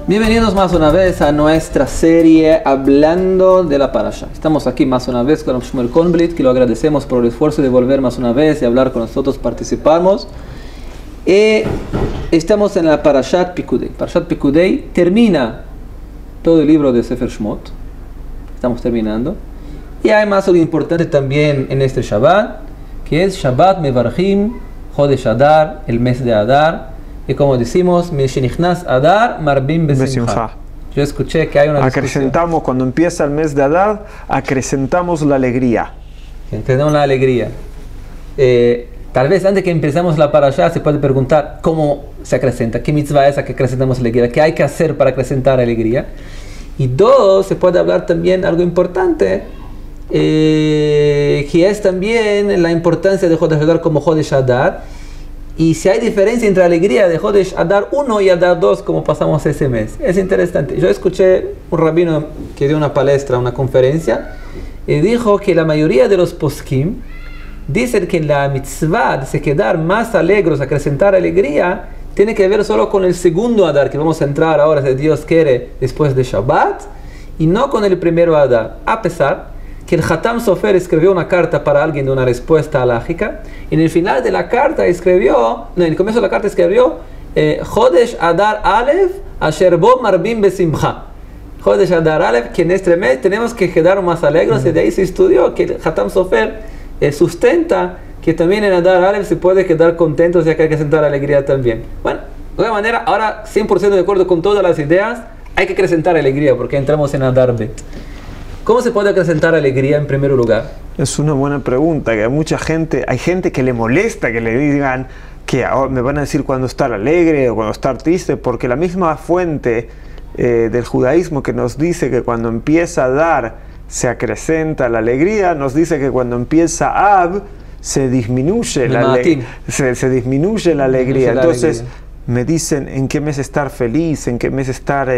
Bienvenidos más una vez a nuestra serie Hablando de la Parasha. Estamos aquí más una vez con Shmuel Kornblit, que lo agradecemos por el esfuerzo de volver más una vez y hablar con nosotros, participamos. Estamos en la Parashat Pikudei. Parashat Pikudei termina todo el libro de Sefer Shmot. Estamos terminando. Y hay más algo importante también en este Shabbat, que es Shabbat Mevarchim Chodesh Adar, el mes de Adar. Y como decimos, Meshenichnas Adar Marbim Besimcha. Yo escuché que hay una acrecentamos, cuando empieza el mes de Adar, acrecentamos la alegría. Acrecentamos la alegría. Tal vez antes que empecemos la parashá se puede preguntar cómo se acrecenta, qué mitzvah es a que acrecentamos la alegría, qué hay que hacer para acrecentar la alegría. Y dos, se puede hablar también algo importante, que es también la importancia de Chodesh Adar como Chodesh Adar. Y si hay diferencia entre la alegría de Chodesh Adar 1 y Adar 2, como pasamos ese mes. Es interesante. Yo escuché un rabino que dio una palestra, una conferencia, y dijo que la mayoría de los poskim dicen que la mitzvah de se quedar más alegres, acrecentar alegría, tiene que ver solo con el segundo Adar, que vamos a entrar ahora, si Dios quiere, después de Shabbat, y no con el primero Adar. A pesar que el Hatam Sofer escribió una carta para alguien de una respuesta halágica, y en el final de la carta escribió, en el comienzo de la carta escribió, Chodesh Adar Aleph, Asher bo marbim besimcha. Chodesh Adar Aleph, que en este mes tenemos que quedar más alegres, y de ahí se estudió que el Hatam Sofer sustenta que también en Adar Aleph se puede quedar contentos, ya que hay que sentar alegría también. Bueno, de alguna manera, ahora 100% de acuerdo con todas las ideas, hay que acrecentar alegría, porque entramos en Adar Bet. ¿Cómo se puede acrecentar alegría en primer lugar? Es una buena pregunta, que hay gente que le molesta que le digan que me van a decir cuándo estar alegre o cuando estar triste, porque la misma fuente del judaísmo que nos dice que cuando empieza a dar se acrecenta la alegría, nos dice que cuando empieza Ab se disminuye se disminuye la alegría. Entonces me dicen en qué mes estar feliz, en qué mes estar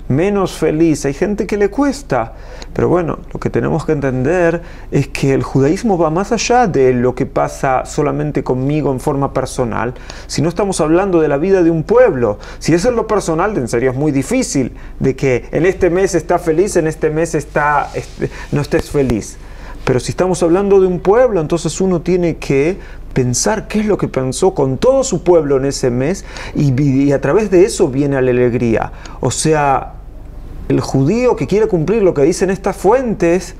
menos feliz. Hay gente que le cuesta, pero bueno, lo que tenemos que entender es que el judaísmo va más allá de lo que pasa solamente conmigo en forma personal. Si no estamos hablando de la vida de un pueblo, si eso es lo personal, en serio es muy difícil de que en este mes está feliz, en este mes no estés feliz. Pero si estamos hablando de un pueblo, entonces uno tiene que pensar qué es lo que pensó con todo su pueblo en ese mes y a través de eso viene la alegría. O sea, el judío que quiere cumplir lo que dicen estas fuentes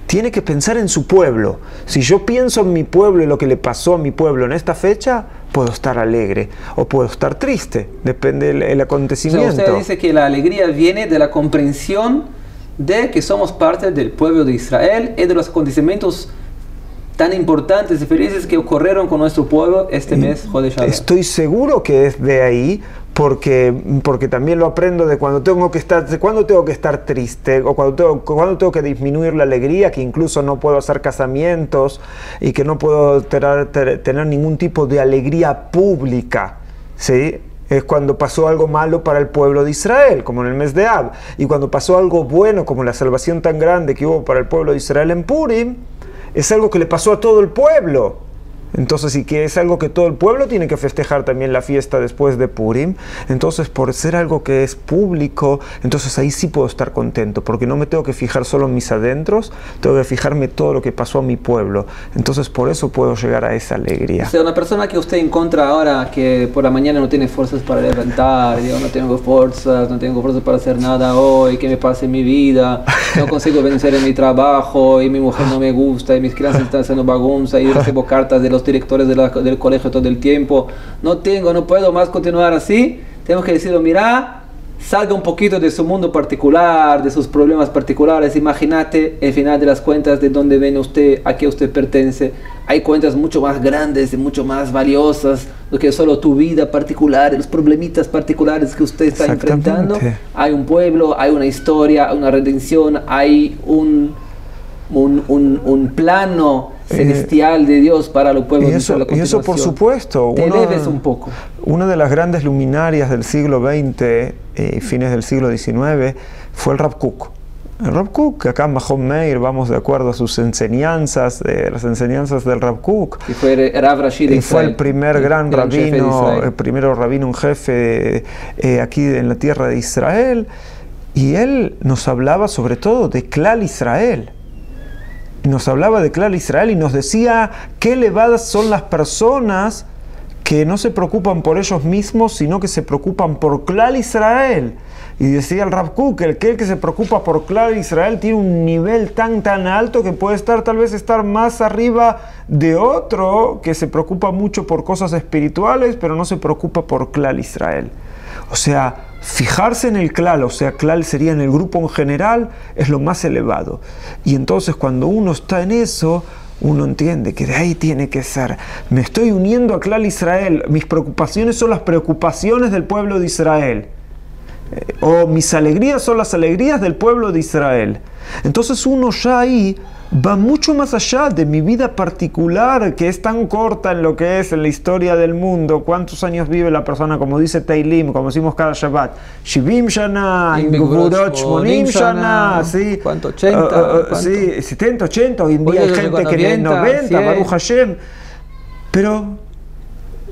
tiene que pensar en su pueblo. Si yo pienso en mi pueblo y lo que le pasó a mi pueblo en esta fecha, puedo estar alegre o puedo estar triste, depende del acontecimiento. O sea, usted dice que la alegría viene de la comprensión de que somos parte del pueblo de Israel y de los acontecimientos tan importantes y felices que ocurrieron con nuestro pueblo este mes, Chodesh Adar. Estoy seguro que es de ahí, porque también lo aprendo de cuando tengo que estar triste, o cuando tengo que disminuir la alegría, que incluso no puedo hacer casamientos y que no puedo tener ningún tipo de alegría pública, ¿sí? Es cuando pasó algo malo para el pueblo de Israel, como en el mes de Ab, y cuando pasó algo bueno, como la salvación tan grande que hubo para el pueblo de Israel en Purim, es algo que le pasó a todo el pueblo. Entonces, y que es algo que todo el pueblo tiene que festejar también la fiesta después de Purim. Entonces, por ser algo que es público, entonces ahí sí puedo estar contento, porque no me tengo que fijar solo en mis adentros, tengo que fijarme todo lo que pasó a mi pueblo. Entonces, por eso puedo llegar a esa alegría. O sea, una persona que usted encuentra ahora que por la mañana no tiene fuerzas para levantar, digo, no tengo fuerzas para hacer nada hoy, ¿qué me pasa en mi vida? No consigo vencer en mi trabajo, y mi mujer no me gusta, y mis clases están haciendo bagunza, y recibo cartas de los directores del colegio todo el tiempo, no puedo más continuar así. Tenemos que decirle, mira, salga un poquito de su mundo particular, de sus problemas particulares. Imagínate el final de las cuentas, de dónde viene usted, a qué usted pertenece. Hay cuentas mucho más grandes y mucho más valiosas do que solo tu vida particular, los problemitas particulares que usted está enfrentando. Hay un pueblo, hay una historia, hay una redención, hay un plano celestial de Dios para los pueblos. Y eso por supuesto. Te eleves un poco. Una de las grandes luminarias del siglo XX y fines del siglo XIX fue el Rav Kook. El Rav Kook, acá en Mahon Meir vamos de acuerdo a sus enseñanzas, las enseñanzas del Rav Kook. Y fue Rav Rashi de Israel. Y fue el primer gran rabino, el primero rabino, un jefe aquí en la tierra de Israel. Y él nos hablaba sobre todo de Klal Israel. Nos hablaba de Klal Israel y nos decía qué elevadas son las personas que no se preocupan por ellos mismos, sino que se preocupan por Klal Israel. Y decía el Rav Kook, el que se preocupa por Klal Israel tiene un nivel tan alto que puede tal vez estar más arriba de otro que se preocupa mucho por cosas espirituales, pero no se preocupa por Klal Israel. O sea, fijarse en el Klal, o sea, Klal sería en el grupo en general, es lo más elevado. Y entonces cuando uno está en eso, uno entiende que de ahí tiene que ser. Me estoy uniendo a Klal Israel, mis preocupaciones son las preocupaciones del pueblo de Israel. O mis alegrías son las alegrías del pueblo de Israel. Entonces uno ya ahí va mucho más allá de mi vida particular, que es tan corta en lo que es en la historia del mundo. ¿Cuántos años vive la persona? Como dice Teilim, como decimos cada Shabbat, Shivim Shana, Ingurot Shmonim Shana, ¿sí? ¿Cuánto? 80, sí, 70, 80, hoy en día hay gente que tiene 90, 100. Baruch Hashem. Pero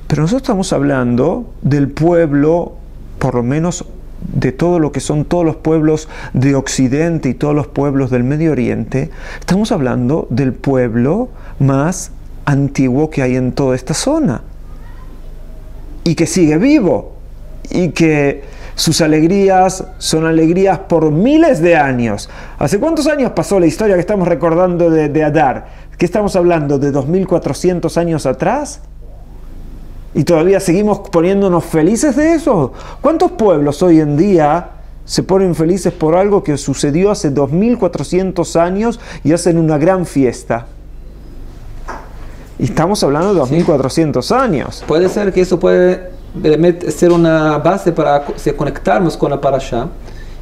nosotros estamos hablando del pueblo, por lo menos de todo lo que son todos los pueblos de Occidente y todos los pueblos del Medio Oriente. Estamos hablando del pueblo más antiguo que hay en toda esta zona y que sigue vivo y que sus alegrías son alegrías por miles de años. ¿Hace cuántos años pasó la historia que estamos recordando de Adar? ¿Qué estamos hablando? ¿De 2400 años atrás? ¿Y todavía seguimos poniéndonos felices de eso? ¿Cuántos pueblos hoy en día se ponen felices por algo que sucedió hace 2400 años y hacen una gran fiesta? Y estamos hablando de 2400 años. Puede ser que eso puede ser una base para conectarnos con la parashá.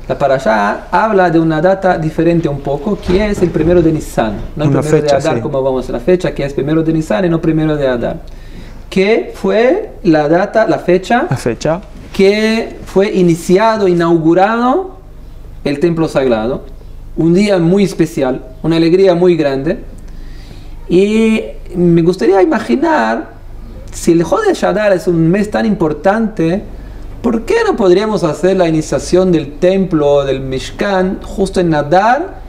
La parashá habla de una data diferente un poco, que es el primero de Nisan. No el una primero fecha, de Adar, sí. Como vamos a la fecha, que es primero de Nisan y no primero de Adar. Que fue la data, la fecha que fue inaugurado el templo sagrado. Un día muy especial, una alegría muy grande. Y me gustaría imaginar, si el Jodesh Adar es un mes tan importante, ¿por qué no podríamos hacer la iniciación del templo, del Mishkan, justo en Adar?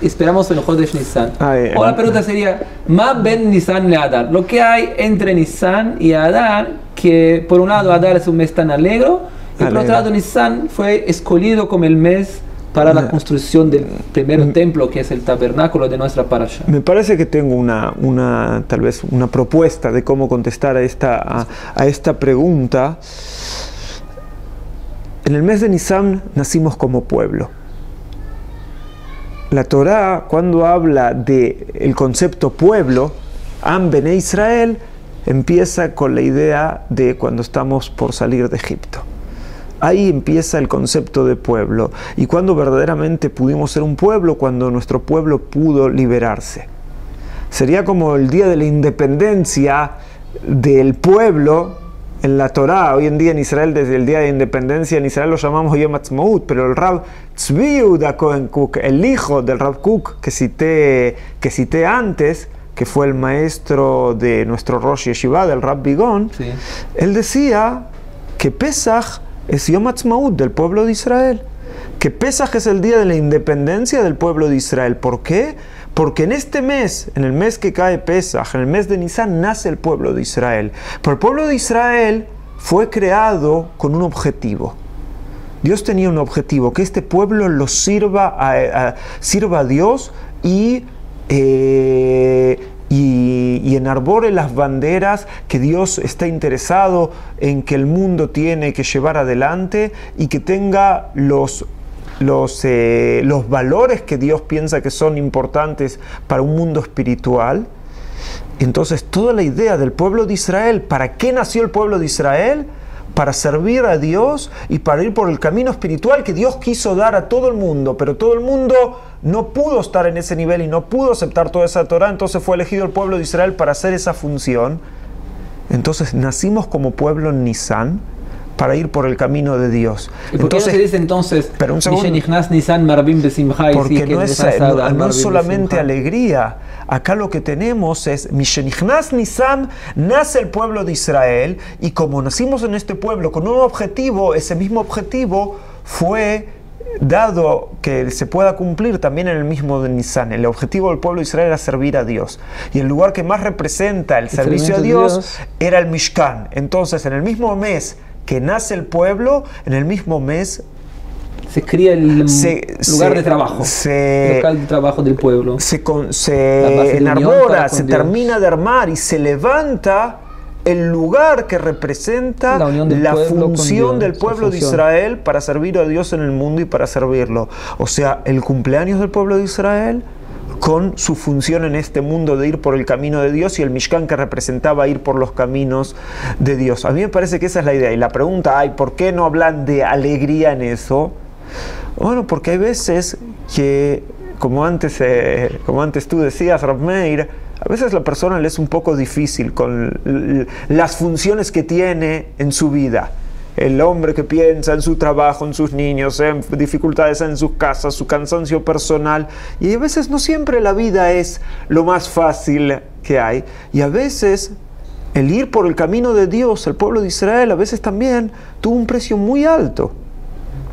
Esperamos en el Jodesh Nisan. O la pregunta sería, ¿Ma ben Nisan le Adar? Lo que hay entre Nisan y Adar, que por un lado Adar es un mes tan alegre, y por otro lado Nisan fue escogido como el mes para la construcción del primer templo, que es el tabernáculo de nuestra parasha. Me parece que tengo tal vez una propuesta de cómo contestar a esta pregunta. En el mes de Nisan nacimos como pueblo. La Torá, cuando habla del concepto pueblo, Am Bene Israel, empieza con la idea de cuando estamos por salir de Egipto. Ahí empieza el concepto de pueblo. Y cuando verdaderamente pudimos ser un pueblo, cuando nuestro pueblo pudo liberarse. Sería como el día de la independencia del pueblo. En la Torá, hoy en día en Israel, desde el día de independencia en Israel lo llamamos Yom Ha'atzmaut, pero el Rav Tzvi Yehuda Cohen Kook, el hijo del Rav Kook que cité antes, que fue el maestro de nuestro Rosh Yeshiva, del Rav Bigón, Sí. Él decía que Pesach es Yom Ha'atzmaut del pueblo de Israel, que Pesach es el día de la independencia del pueblo de Israel. ¿Por qué? Porque en este mes, en el mes que cae Pesach, en el mes de Nisan, nace el pueblo de Israel. Pero el pueblo de Israel fue creado con un objetivo. Dios tenía un objetivo, que este pueblo lo sirva a Dios y enarbore las banderas que Dios está interesado en que el mundo tiene que llevar adelante y que tenga los valores que Dios piensa que son importantes para un mundo espiritual. Entonces toda la idea del pueblo de Israel, ¿para qué nació el pueblo de Israel? Para servir a Dios y para ir por el camino espiritual que Dios quiso dar a todo el mundo, pero todo el mundo no pudo estar en ese nivel y no pudo aceptar toda esa Torah. Entonces fue elegido el pueblo de Israel para hacer esa función. Entonces nacimos como pueblo en Nisan, para ir por el camino de Dios. ¿Y por qué no se dice entonces, pero un segundo, porque no es solamente alegría? Acá lo que tenemos es Mishenichnas Nisan, nace el pueblo de Israel, y como nacimos en este pueblo con un objetivo, ese mismo objetivo fue dado que se pueda cumplir también en el mismo de Nisan. El objetivo del pueblo de Israel era servir a Dios, y el lugar que más representa el servicio a Dios era el Mishkan. Entonces, en el mismo mes que nace el pueblo, en el mismo mes se cría el lugar de trabajo, el local de trabajo del pueblo. Se enarbora, se termina de armar y se levanta el lugar que representa la función del pueblo de Israel para servir a Dios en el mundo y para servirlo. O sea, el cumpleaños del pueblo de Israel con su función en este mundo de ir por el camino de Dios, y el Mishkan que representaba ir por los caminos de Dios. A mí me parece que esa es la idea. Y la pregunta, ¿por qué no hablan de alegría en eso? Bueno, porque hay veces que, como antes tú decías, Rav Meir, a veces la persona le es un poco difícil con las funciones que tiene en su vida. El hombre que piensa en su trabajo, en sus niños, en dificultades en sus casas, su cansancio personal. Y a veces no siempre la vida es lo más fácil que hay. Y a veces el ir por el camino de Dios, el pueblo de Israel, a veces también tuvo un precio muy alto.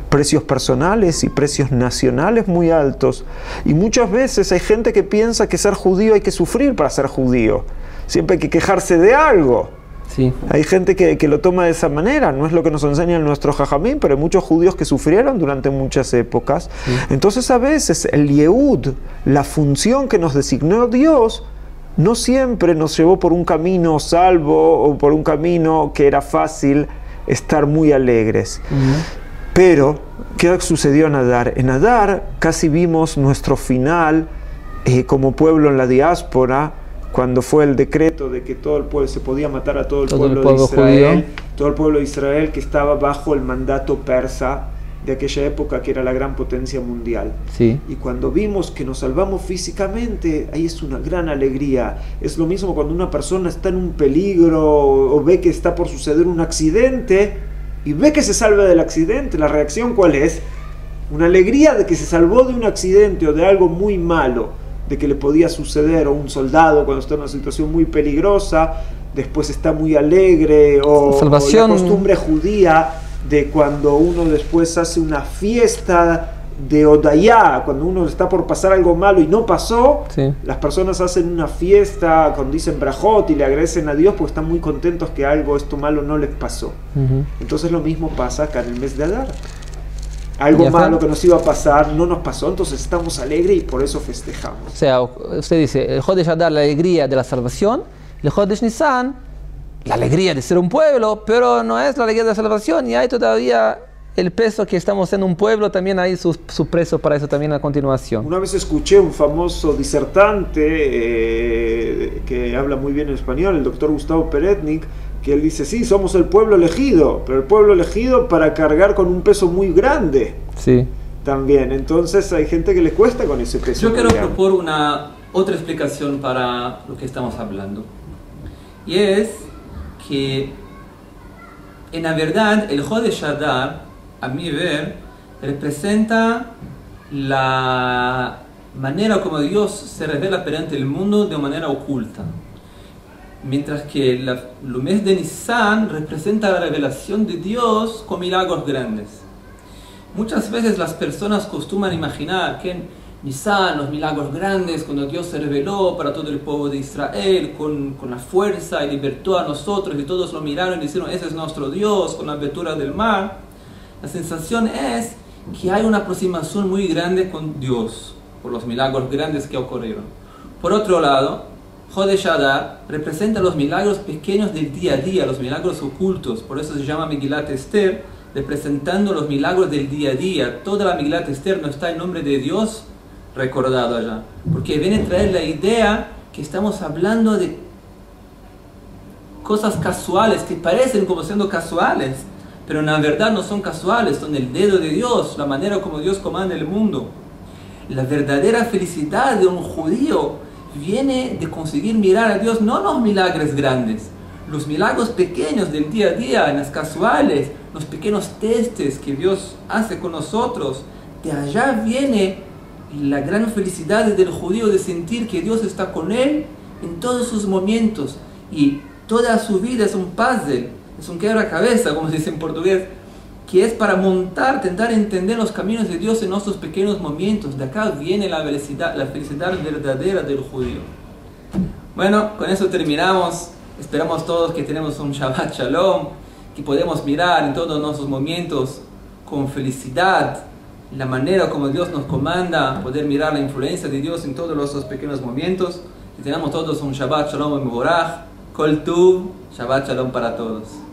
Precios personales y precios nacionales muy altos. Y muchas veces hay gente que piensa que ser judío hay que sufrir para ser judío. Siempre hay que quejarse de algo. Sí. Hay gente que lo toma de esa manera. No es lo que nos enseñan nuestros jajamín, pero hay muchos judíos que sufrieron durante muchas épocas. Sí. Entonces a veces el Yehud, la función que nos designó Dios, no siempre nos llevó por un camino salvo o por un camino que era fácil estar muy alegres. Pero, ¿qué sucedió en Adar? En Adar casi vimos nuestro final como pueblo en la diáspora, cuando fue el decreto de que todo el pueblo se podía matar a todo el pueblo de Israel, todo el pueblo de Israel que estaba bajo el mandato persa de aquella época, que era la gran potencia mundial. Sí. Y cuando vimos que nos salvamos físicamente, ahí es una gran alegría. Es lo mismo cuando una persona está en un peligro o ve que está por suceder un accidente y ve que se salva del accidente. La reacción, ¿cuál es? Una alegría de que se salvó de un accidente o de algo muy malo, de que le podía suceder. O un soldado cuando está en una situación muy peligrosa, después está muy alegre. O la costumbre judía de cuando uno después hace una fiesta de Odayá, cuando uno está por pasar algo malo y no pasó, sí. Las personas hacen una fiesta cuando dicen brajot y le agradecen a Dios porque están muy contentos que esto malo no les pasó. Entonces lo mismo pasa acá en el mes de Adar. Algo malo que nos iba a pasar no nos pasó, entonces estamos alegres y por eso festejamos. O sea, usted dice, el Jodesh Adar, la alegría de la salvación, el Jodesh Nisan, la alegría de ser un pueblo, pero no es la alegría de la salvación, y hay todavía el peso que estamos en un pueblo, también hay su precio para eso también a continuación. Una vez escuché un famoso disertante que habla muy bien en español, el doctor Gustavo Peretnik, que él dice, sí, somos el pueblo elegido, pero el pueblo elegido para cargar con un peso muy grande. Sí. También, entonces hay gente que le cuesta con ese peso. Yo quiero proponer otra explicación para lo que estamos hablando. Y es que, en la verdad, el Jodesh Adar, a mi ver, representa la manera como Dios se revela perante el mundo de manera oculta. Mientras que el mes de Nisan representa la revelación de Dios con milagros grandes. Muchas veces las personas acostumbran imaginar que en Nisan, los milagros grandes, cuando Dios se reveló para todo el pueblo de Israel con la fuerza y libertó a nosotros, y todos lo miraron y dijeron, ese es nuestro Dios, con la abertura del mar. La sensación es que hay una aproximación muy grande con Dios por los milagros grandes que ocurrieron. Por otro lado, Jodesh Adar representa los milagros pequeños del día a día, los milagros ocultos. Por eso se llama Megilat Esther, representando los milagros del día a día. Toda la Megilat Esther no está el nombre de Dios recordado allá, porque viene a traer la idea que estamos hablando de cosas casuales que parecen como siendo casuales, pero en la verdad no son casuales, son el dedo de Dios, la manera como Dios comanda el mundo. La verdadera felicidad de un judío viene de conseguir mirar a Dios, no los milagros grandes, los milagros pequeños del día a día, en las casuales, los pequeños testes que Dios hace con nosotros, de allá viene la gran felicidad del judío de sentir que Dios está con él en todos sus momentos, y toda su vida es un puzzle, es un quebra-cabeza, como se dice en portugués, que es para montar, intentar entender los caminos de Dios en nuestros pequeños momentos. De acá viene la felicidad verdadera del judío. Bueno, con eso terminamos. Esperamos todos que tenemos un Shabbat Shalom, que podemos mirar en todos nuestros momentos con felicidad la manera como Dios nos comanda, poder mirar la influencia de Dios en todos nuestros pequeños momentos. Que tenemos todos un Shabbat Shalom Mevorach, Kol Tuv, Shabbat Shalom para todos.